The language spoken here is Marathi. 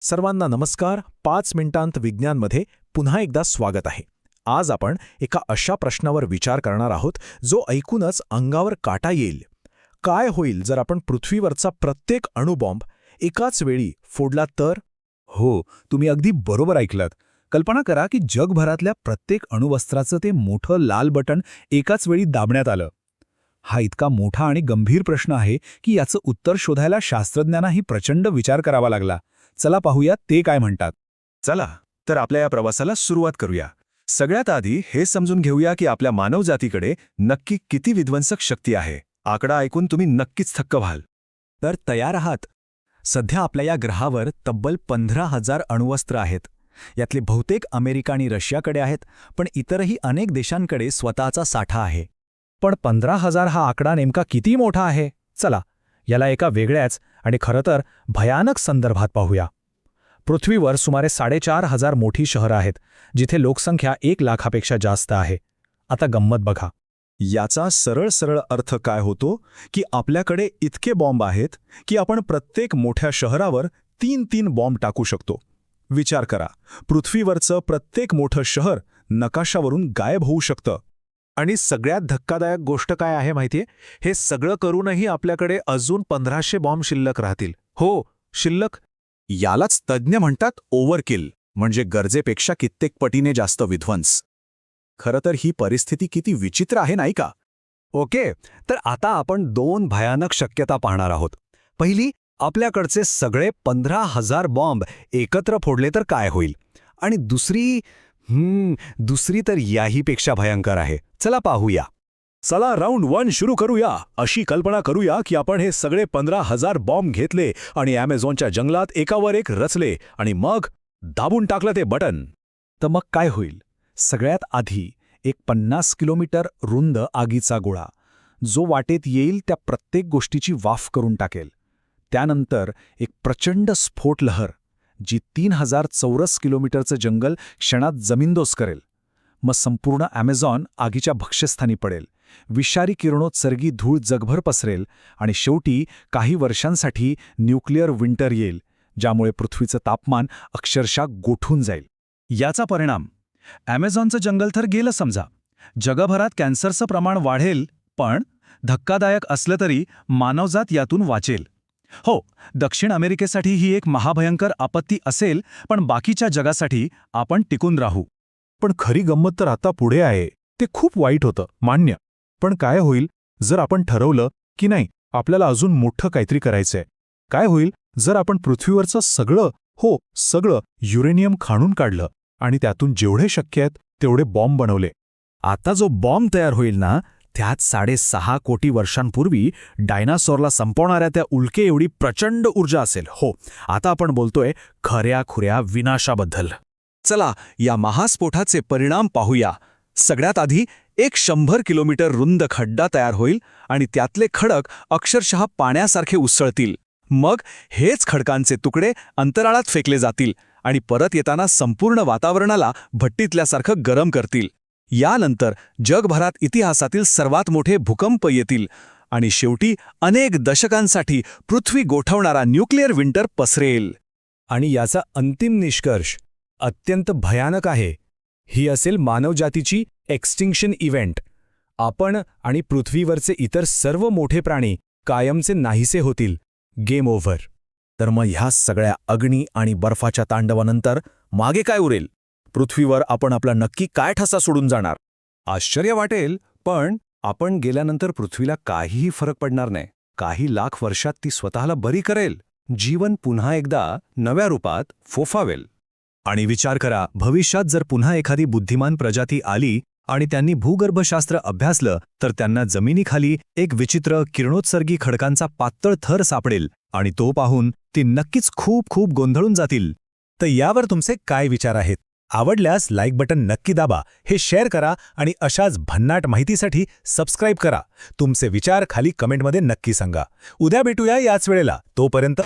सर्वांना नमस्कार. 5 मिनिटांत विज्ञानमध्ये पुन्हा एकदा स्वागत आहे. आज आपण एका अशा प्रश्नावर विचार करणार आहोत जो ऐकूनच अंगावर काटा येईल. काय होईल जर आपण पृथ्वीवरचा प्रत्येक अणुबॉम्ब एकाच वेळी फोडला तर? हो, तुम्ही अगदी बरोबर ऐकलत. कल्पना करा की जगभरातल्या प्रत्येक अणुवस्त्राचं ते मोठं लाल बटण एकाच वेळी दाबण्यात आलं. हा इतका मोठा आणि गंभीर प्रश्न आहे की याचं उत्तर शोधायला शास्त्रज्ञांनाही प्रचंड विचार करावा लागला. चला पाहूया ते काय म्हणतात. चला तर आपल्या या प्रवासाला सुरुवात करूया. सगळ्यात आधी हे समजून घेऊया की आपल्या मानवजातीकडे नक्की किती विध्वंसक शक्ती आहे. आकडा ऐकून तुम्ही नक्कीच थक्क व्हाल. तर तयार आहात? सध्या आपल्या या ग्रहावर तब्बल 15,000 अणुवस्त्र आहेत. यातले बहुतेक अमेरिका आणि रशियाकडे आहेत, पण इतरही अनेक देशांकडे स्वतःचा साठा आहे. पण 15,000 हा आकडा नेमका किती मोठा आहे? चला याला एका वेगळ्याच आणि खरं तर भयानक संदर्भात पाहूया. पृथ्वीवर सुमारे 4,500 मोठी शहरं आहेत, जिथे लोकसंख्या 1 लाखापेक्षा जास्त आहे. आता गंमत बघा. याचा सरळ अर्थ काय होतो की आपल्याकडे इतके बॉम्ब आहेत की आपण प्रत्येक मोठ्या शहरावर 3 बॉम्ब टाकू शकतो. विचार करा, पृथ्वीवरचं प्रत्येक मोठं शहर नकाशावरून गायब होऊ शकतं. आणि सगळ्यात धक्कादायक गोष्ट काय आहे माहितीये? हे सगळं करूनही आपल्याकडे अजून 1,500 बॉम्ब शिल्लक राहतील. हो, शिल्लक. यालाच तज्ज्ञ म्हणतात ओव्हरकिल, म्हणजे गरजेपेक्षा कित्येक पटीने जास्त विध्वंस. खरं तर ही परिस्थिती किती विचित्र आहे नाही का? ओके, तर आता आपण 2 भयानक शक्यता पाहणार आहोत. पहिली, आपल्याकडचे सगळे 15,000 बॉम्ब एकत्र फोडले तर काय होईल? आणि दुसरी तर याहीपेक्षा भयंकर आहे. चला पाहूया. चला राऊंड 1 सुरू करूया. अशी कल्पना करूया की आपण हे सगळे 15,000 बॉम्ब घेतले आणि ॲमेझॉनच्या जंगलात एकावर एक रचले आणि मग दाबून टाकलं ते बटन. तर मग काय होईल? सगळ्यात आधी एक 50 किलोमीटर रुंद आगीचा गोळा, जो वाटेत येईल त्या प्रत्येक गोष्टीची वाफ करून टाकेल. त्यानंतर एक प्रचंड स्फोट लहर, जी 3,000 चौरस किलोमीटरचं जंगल क्षणात जमीनदोस करेल. मग संपूर्ण ॲमेझॉन आगीच्या भक्ष्यस्थानी पडेल. विषारी किरणोत्सर्गी धूळ जगभर पसरेल आणि शेवटी काही वर्षांसाठी न्यूक्लिअर विंटर येईल, ज्यामुळे पृथ्वीचं तापमान अक्षरशः गोठून जाईल. याचा परिणाम ॲमेझॉनचं जंगल तर गेलं समजा. जगभरात कॅन्सरचं प्रमाण वाढेल, पण धक्कादायक असलं तरी मानवजात यातून वाचेल. हो, दक्षिण अमेरिकेसाठी ही एक महाभयंकर आपत्ती असेल, पण बाकीच्या जगासाठी आपण टिकून राहू. पण खरी गंमत तर आता पुढे आहे. ते खूप वाईट होतं, मान्य. पण काय होईल जर आपण ठरवलं की नाही, आपल्याला अजून मोठं काहीतरी करायचंय? काय होईल जर आपण पृथ्वीवरचं सगळं युरेनियम खाणून काढलं आणि त्यातून जेवढे शक्य आहेत तेवढे बॉम्ब बनवले? आता जो बॉम्ब तयार होईल ना, त्यात 6.5 कोटी वर्षांपूर्वी डायनासॉरला संपवणाऱ्या त्या उल्के एवढी प्रचंड ऊर्जा असेल. हो, आता आपण बोलतोय खऱ्या विनाशाबद्दल. चला या महास्फोटाचे परिणाम पाहूया. सगळ्यात आधी एक 100 किलोमीटर रुंद खड्डा तयार होईल आणि त्यातले खडक अक्षरशः पाण्यासारखे उसळतील. मग हेच खडकांचे तुकडे अंतराळात फेकले जातील आणि परत येताना संपूर्ण वातावरणाला भट्टीतल्यासारखं गरम करतील. यानंतर जगभरात इतिहासातील सर्वात मोठे भूकंप येतील आणि शेवटी अनेक दशकांसाठी पृथ्वी गोठवणारा न्यूक्लिअर विंटर पसरेल. आणि याचा अंतिम निष्कर्ष अत्यंत भयानक आहे. ही असेल मानवजातीची एक्स्टिंक्शन इव्हेंट. आपण आणि पृथ्वीवरचे इतर सर्व मोठे प्राणी कायमचे नाहीसे होतील. Game over. तर मग ह्या सगळ्या अग्नी आणि बर्फाच्या तांडवानंतर मागे काय उरेल? पृथ्वीवर आपण आपला नक्की काय ठसा सोडून जाणार? आश्चर्य वाटेल, पण आपण गेल्यानंतर पृथ्वीला काहीही फरक पडणार नाही. काही लाख वर्षात ती स्वतःला बरी करेल. जीवन पुन्हा एकदा नव्या रूपात फोफावेल. आणि विचार करा, भविष्यात जर पुन्हा एखादी बुद्धिमान प्रजाती आली आणि त्यांनी भूगर्भशास्त्र अभ्यासलं, तर त्यांना जमिनीखाली एक विचित्र किरणोत्सर्गी खडकांचा पातळ थर सापडेल आणि तो पाहून ती नक्कीच खूप गोंधळून जातील. तर यावर तुमचे काय विचार आहेत? आवडल्यास लाईक बटन नक्की दाबा, हे शेअर करा आणि अशाच भन्नाट माहितीसाठी सबस्क्राईब करा. तुमचे विचार खाली कमेंटमध्ये नक्की सांगा. उद्या भेटूया याच वेळेला. तोपर्यंत